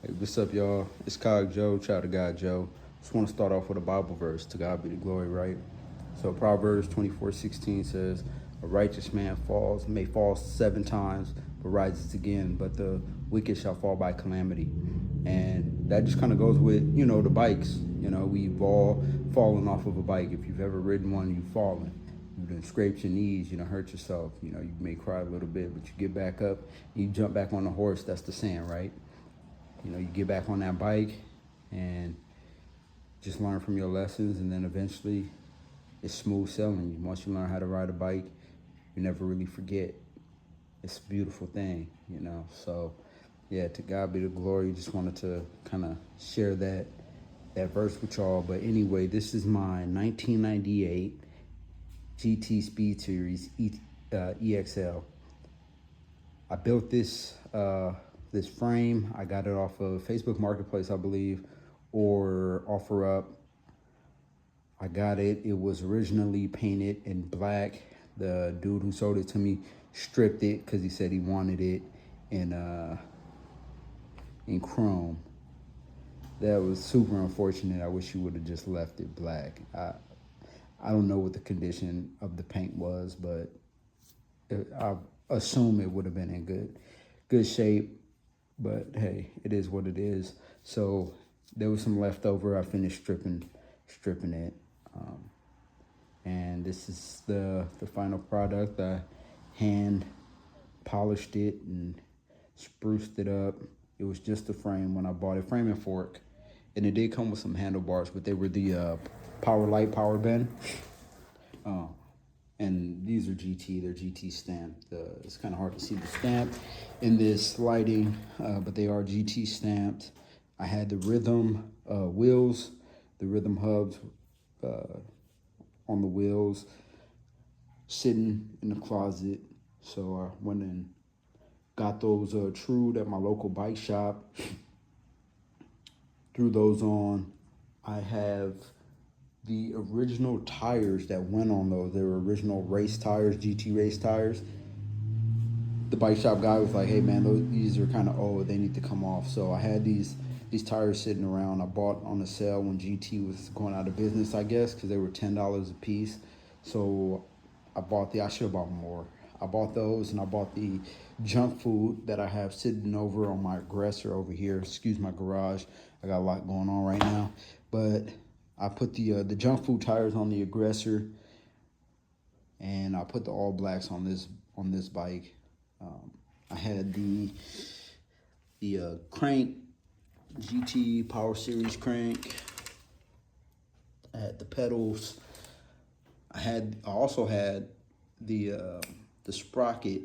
Hey, what's up, y'all? It's Cog Joe, Child of God Joe. Just want to start off with a Bible verse. To God be the glory, right? So Proverbs 24:16 says, "A righteous man may fall 7 times, but rises again. But the wicked shall fall by calamity." And that just kind of goes with the bikes. We've all fallen off of a bike. If you've ever ridden one, you've fallen. You've done scraped your knees, hurt yourself. You may cry a little bit, but you get back up, and you jump back on the horse. That's the saying, right? You get back on that bike and just learn from your lessons, and then eventually it's smooth sailing. Once you learn how to ride a bike, you never really forget. It's a beautiful thing. So yeah, to God be the glory. Just wanted to kind of share that verse with y'all. But anyway, this is my 1998 GT Speed Series EXL. I built this frame. I got it off of Facebook Marketplace, I believe, or OfferUp. I got it. It was originally painted in black. The dude who sold it to me stripped it because he said he wanted it in chrome. That was super unfortunate. I wish he would have just left it black. I don't know what the condition of the paint was, but I assume it would have been in good shape. But hey, it is what it is. So there was some leftover. I finished stripping it, and this is the final product. I hand polished it and spruced it up. It was just the frame when I bought it, frame and fork, and it did come with some handlebars, but they were the Power Light Power Bend. And these are GT, they're GT stamped. It's kind of hard to see the stamp in this lighting, but they are GT stamped. I had the Rhythm wheels, the Rhythm hubs on the wheels sitting in the closet. So I went and got those trued at my local bike shop, threw those on. I have the original tires that went on those. They were original race tires, GT race tires. The bike shop guy was like, "Hey man, these are kind of old. They need to come off." So I had these tires sitting around. I bought on a sale when GT was going out of business, I guess, because they were $10 a piece. So I should have bought more. I bought those, and I bought the junk food that I have sitting over on my aggressor over here. Excuse my garage. I got a lot going on right now, but I put the junk food tires on the aggressor, and I put the all blacks on this bike. I had the crank, GT Power Series crank. I had the pedals. I also had the sprocket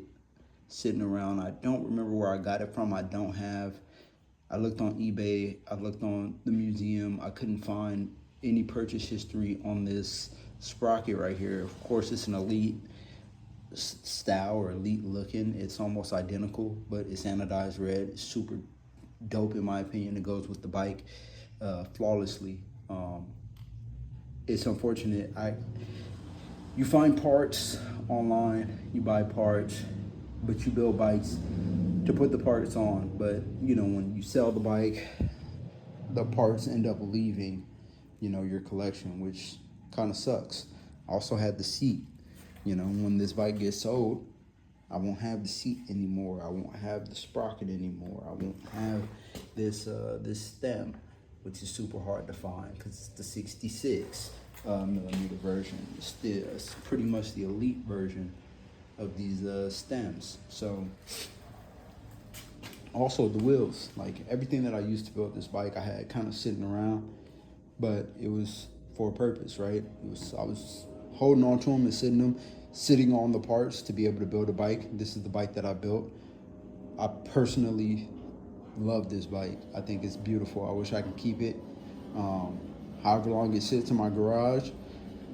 sitting around. I don't remember where I got it from. I looked on eBay. I looked on the museum. I couldn't find any purchase history on this sprocket right here. Of course, it's an elite style or elite looking. It's almost identical, but it's anodized red. It's super dope in my opinion. It goes with the bike flawlessly. It's unfortunate. You find parts online, you buy parts, but you build bikes to put the parts on. But when you sell the bike, the parts end up leaving your collection, which kind of sucks. I also had the seat. When this bike gets sold, I won't have the seat anymore. I won't have the sprocket anymore. I won't have this stem, which is super hard to find because it's the 66 millimeter version. It's pretty much the elite version of these stems. So also the wheels, like everything that I used to build this bike, I had kind of sitting around, but it was for a purpose, right? I was holding on to them and sitting on the parts to be able to build a bike. This is the bike that I built. I personally love this bike. I think it's beautiful. I wish I could keep it. However long it sits in my garage,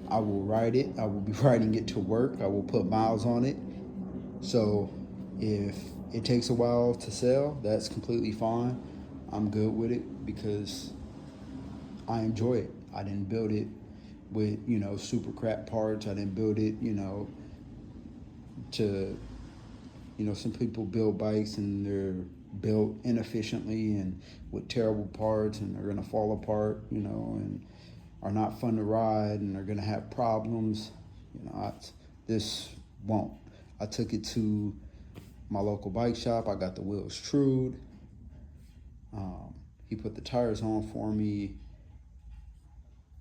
I will ride it. I will be riding it to work. I will put miles on it. So if it takes a while to sell, that's completely fine. I'm good with it because I enjoy it. I didn't build it with, super crap parts. I didn't build it, to, some people build bikes and they're built inefficiently and with terrible parts, and they're gonna fall apart, you know, and are not fun to ride, and they're gonna have problems. You know, this won't. I took it to my local bike shop. I got the wheels trued. He put the tires on for me.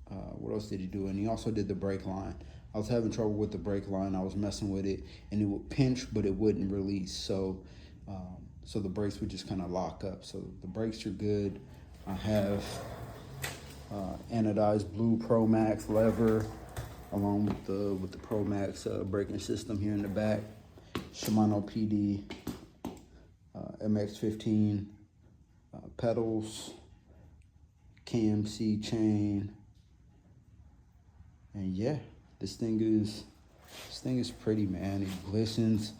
What else did he do? And he also did the brake line. I was having trouble with the brake line. I was messing with it, and it would pinch, but it wouldn't release. So the brakes would just kind of lock up. So the brakes are good. I have anodized blue Pro Max lever along with the Pro Max braking system here in the back. Shimano PD MX-15 pedals, KMC chain, and yeah, this thing is pretty, man. It glistens.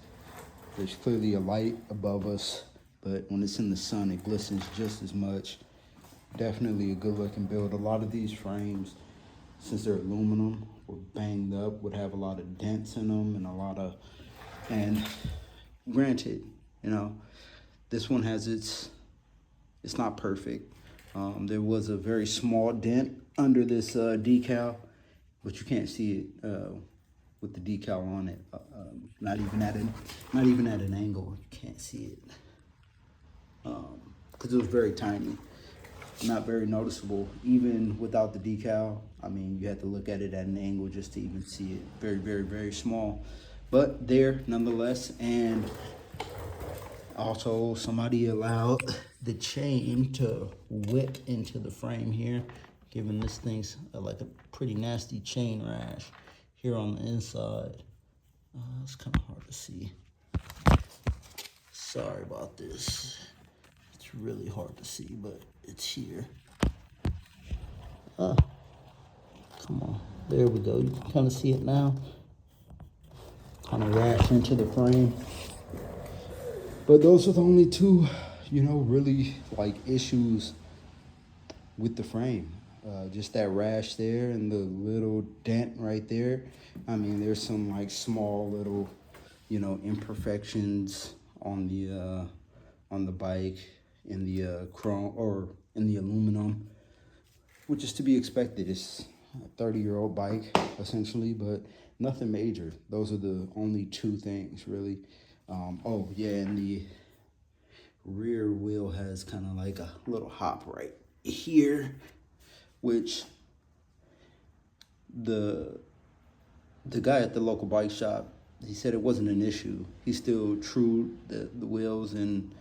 There's clearly a light above us, but when it's in the sun, it glistens just as much. Definitely a good looking build. A lot of these frames, since they're aluminum, were banged up, would have a lot of dents in them and granted, you know, this one has it's not perfect. There was a very small dent under this decal, but you can't see it with the decal on it. Not even at an angle, you can't see it because it was very tiny, not very noticeable. Even without the decal, I mean, you had to look at it at an angle just to even see it. Very, very, very small, but there nonetheless. And also, somebody allowed the chain to whip into the frame here, giving this thing's like a pretty nasty chain rash here on the inside. It's kind of hard to see. Sorry about this. It's really hard to see, but it's here. Come on. There we go. You can kind of see it now. Kind of rash into the frame. But those are the only two, you know, really like issues with the frame. Just that rash there and the little dent right there. I mean, there's some like small little, you know, imperfections on the bike, in the chrome or in the aluminum, which is to be expected. It's a 30-year-old bike essentially, but nothing major. Those are the only two things really. Oh yeah, and the rear wheel has kind of like a little hop right here, which the guy at the local bike shop, he said it wasn't an issue. He still trued the wheels, and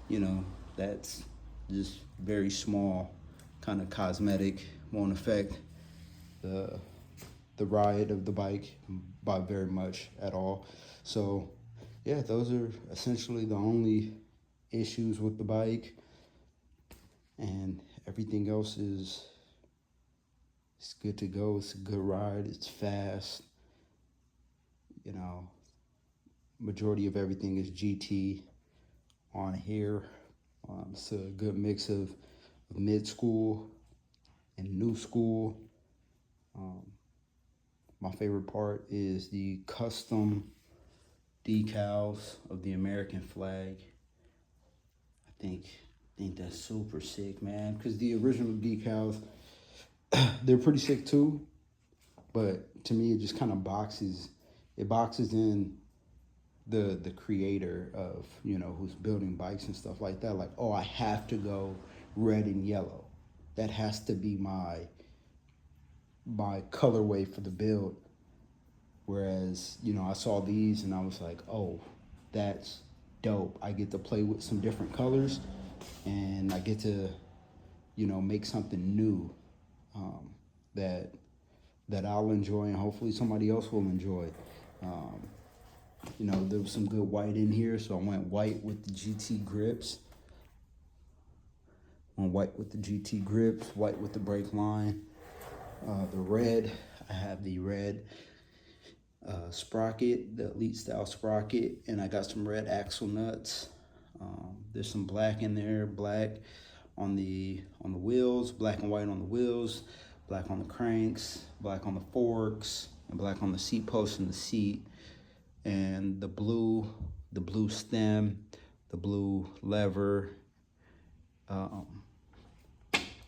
you know, that's just very small, kind of cosmetic, won't affect the ride of the bike by very much at all. So yeah, those are essentially the only issues with the bike, and everything else is it's good to go. It's a good ride. It's fast. You know, majority of everything is GT on here. It's a good mix of mid-school and new school. My favorite part is the custom decals of the American flag. I think that's super sick, man, because the original decals, they're pretty sick too, but to me it just kind of boxes in the creator of, you know, who's building bikes and stuff like that. Like, oh, I have to go red and yellow. That has to be my colorway for the build. Whereas, you know, I saw these and I was like, oh, that's dope. I get to play with some different colors, and I get to, you know, make something new that I'll enjoy, and hopefully somebody else will enjoy. You know, there was some good white in here, so I went white with the GT grips. White with the brake line. The red, I have the red sprocket, the Elite style sprocket, and I got some red axle nuts. There's some black in there, black on the wheels, black and white on the wheels, black on the cranks, black on the forks, and black on the seat post and the seat. And the blue stem the blue lever.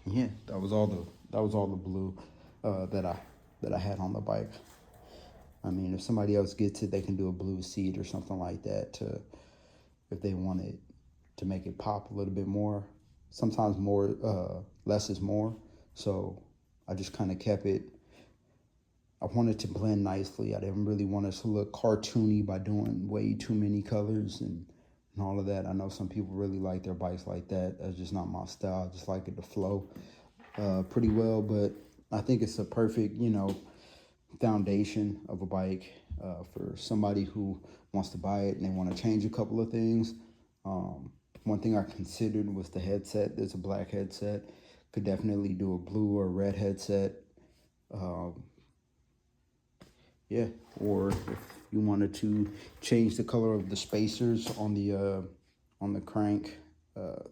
Yeah, that was all the blue that I had on the bike. I mean, if somebody else gets it, they can do a blue seat or something like that if they want it to make it pop a little bit more. Sometimes less is more. So I just kind of kept it. I wanted to blend nicely. I didn't really want it to look cartoony by doing way too many colors and all of that. I know some people really like their bikes like that. That's just not my style. I just like it to flow pretty well. But I think it's a perfect, foundation of a bike for somebody who wants to buy it and they want to change a couple of things. One thing I considered was the headset. There's a black headset. Could definitely do a blue or red headset. Yeah, or if you wanted to change the color of the spacers on the crank,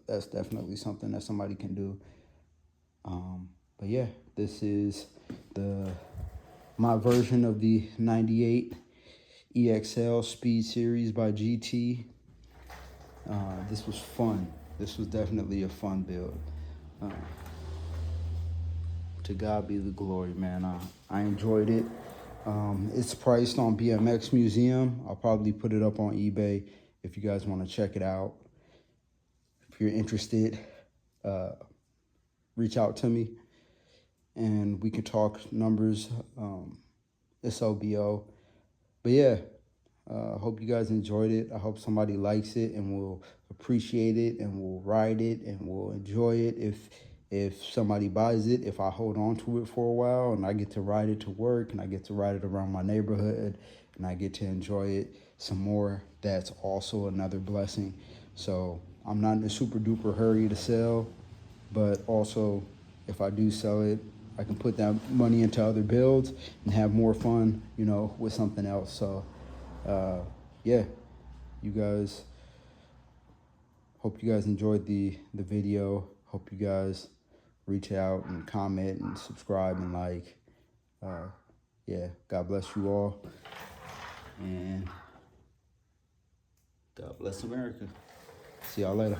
that's definitely something that somebody can do. But yeah, this is my version of the 98 EXL Speed Series by GT. This was fun. This was definitely a fun build. To God be the glory, man. I enjoyed it. It's priced on BMX Museum. I'll probably put it up on eBay if you guys want to check it out. If you're interested, reach out to me and we can talk numbers. SOBO. But yeah, I hope you guys enjoyed it. I hope somebody likes it and will appreciate it and will ride it and will enjoy it if somebody buys it, if I hold on to it for a while and I get to ride it to work and I get to ride it around my neighborhood and I get to enjoy it some more, that's also another blessing. So I'm not in a super duper hurry to sell, but also if I do sell it, I can put that money into other builds and have more fun, with something else. So yeah, you guys, hope you guys enjoyed the video. Hope you guys reach out and comment and subscribe and like. Yeah, God bless you all. And God bless America. See y'all later.